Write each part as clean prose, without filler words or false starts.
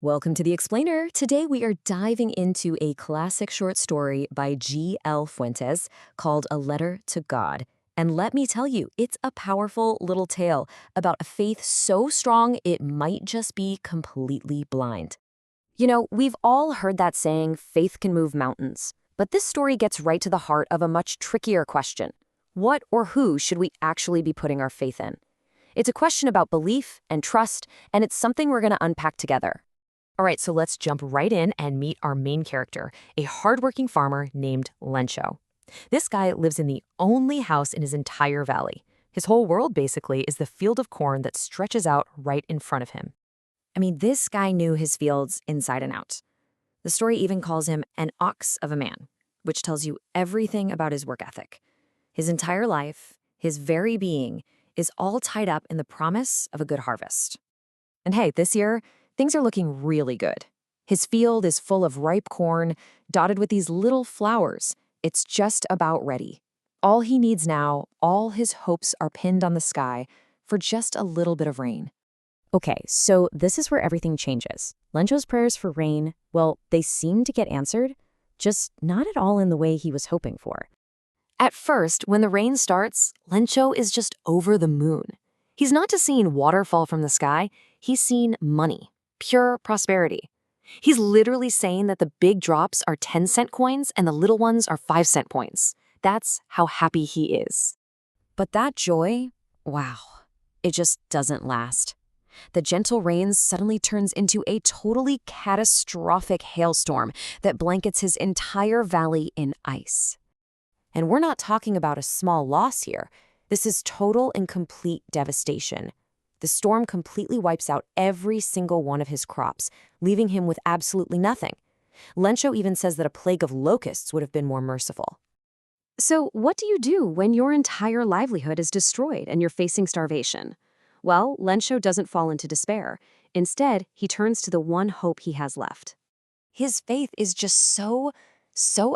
Welcome to The Explainer. Today we are diving into a classic short story by G.L. Fuentes called A Letter to God. And let me tell you, it's a powerful little tale about a faith so strong it might just be completely blind. You know, we've all heard that saying, faith can move mountains. But this story gets right to the heart of a much trickier question. What or who should we actually be putting our faith in? It's a question about belief and trust, and it's something we're going to unpack together. All right, so let's jump right in and meet our main character, a hardworking farmer named Lencho. This guy lives in the only house in his entire valley. His whole world, basically, is the field of corn that stretches out right in front of him. I mean, this guy knew his fields inside and out. The story even calls him an ox of a man, which tells you everything about his work ethic. His entire life, his very being, is all tied up in the promise of a good harvest. And hey, this year, things are looking really good. His field is full of ripe corn, dotted with these little flowers. It's just about ready. All he needs now, all his hopes are pinned on the sky for just a little bit of rain. Okay, so this is where everything changes. Lencho's prayers for rain, well, they seem to get answered, just not at all in the way he was hoping for. At first, when the rain starts, Lencho is just over the moon. He's not just seeing water fall from the sky, he's seeing money. Pure prosperity. He's literally saying that the big drops are 10-cent coins and the little ones are 5-cent coins. That's how happy he is. But that joy, wow, it just doesn't last. The gentle rains suddenly turns into a totally catastrophic hailstorm that blankets his entire valley in ice. And we're not talking about a small loss here. This is total and complete devastation. The storm completely wipes out every single one of his crops, leaving him with absolutely nothing. Lencho even says that a plague of locusts would have been more merciful. So what do you do when your entire livelihood is destroyed and you're facing starvation? Well, Lencho doesn't fall into despair. Instead, he turns to the one hope he has left. His faith is just so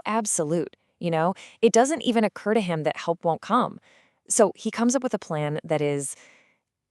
absolute, It doesn't even occur to him that help won't come. So he comes up with a plan that is,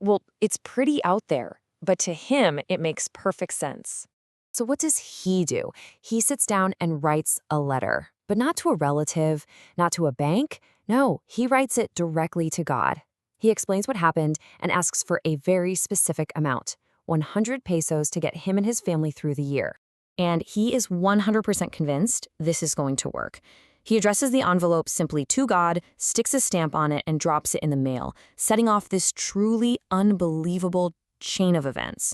well, it's pretty out there, but to him, it makes perfect sense. So what does he do? He sits down and writes a letter, but not to a relative, not to a bank. No, he writes it directly to God. He explains what happened and asks for a very specific amount, 100 pesos to get him and his family through the year. And he is 100% convinced this is going to work. He addresses the envelope simply to God, sticks a stamp on it, and drops it in the mail, setting off this truly unbelievable chain of events.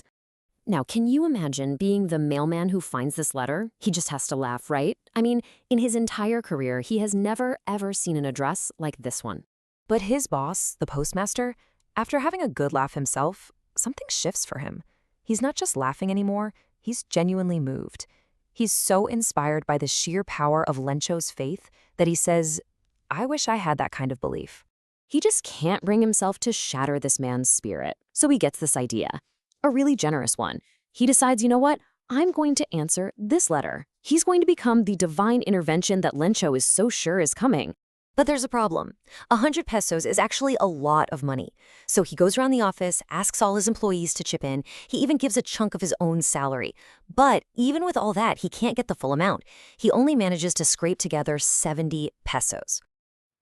Now, can you imagine being the mailman who finds this letter? He just has to laugh, right? I mean, in his entire career, he has never, ever seen an address like this one. But his boss, the postmaster, after having a good laugh himself, something shifts for him. He's not just laughing anymore, he's genuinely moved. He's so inspired by the sheer power of Lencho's faith that he says, I wish I had that kind of belief. He just can't bring himself to shatter this man's spirit. So he gets this idea, a really generous one. He decides, you know what? I'm going to answer this letter. He's going to become the divine intervention that Lencho is so sure is coming. But there's a problem. 100 pesos is actually a lot of money. So he goes around the office, asks all his employees to chip in. He even gives a chunk of his own salary. But even with all that, he can't get the full amount. He only manages to scrape together 70 pesos.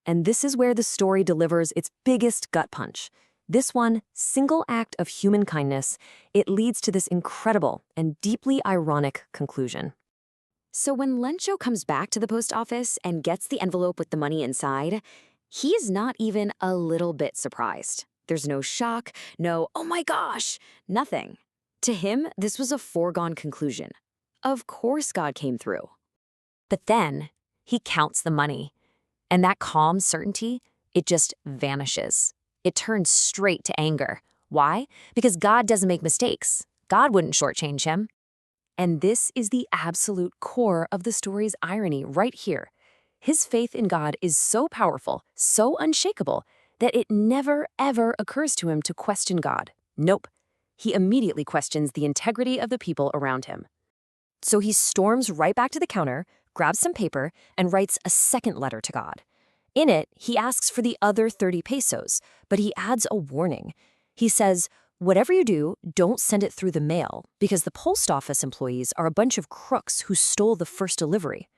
And this is where the story delivers its biggest gut punch. This one single act of human kindness, it leads to this incredible and deeply ironic conclusion. So when Lencho comes back to the post office and gets the envelope with the money inside, he is not even a little bit surprised. There's no shock, no, oh my gosh, nothing. To him, this was a foregone conclusion. Of course God came through. But then he counts the money, and that calm certainty, it just vanishes. It turns straight to anger. Why? Because God doesn't make mistakes. God wouldn't shortchange him. And this is the absolute core of the story's irony right here. His faith in God is so powerful, so unshakable, that it never, ever occurs to him to question God. Nope. He immediately questions the integrity of the people around him. So he storms right back to the counter, grabs some paper, and writes a second letter to God. In it, he asks for the other 30 pesos, but he adds a warning. He says, Whatever you do, don't send it through the mail because the post office employees are a bunch of crooks who stole the first delivery.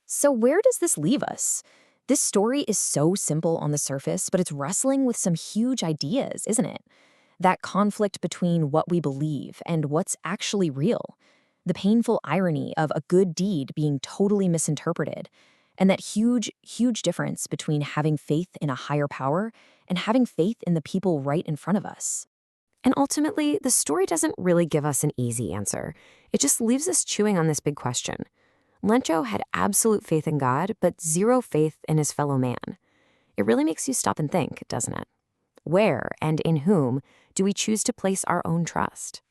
So where does this leave us? This story is so simple on the surface, but it's wrestling with some huge ideas, isn't it? That conflict between what we believe and what's actually real. The painful irony of a good deed being totally misinterpreted. And that huge, huge difference between having faith in a higher power and having faith in the people right in front of us. And ultimately, the story doesn't really give us an easy answer. It just leaves us chewing on this big question. Lencho had absolute faith in God, but zero faith in his fellow man. It really makes you stop and think, doesn't it? Where and in whom do we choose to place our own trust?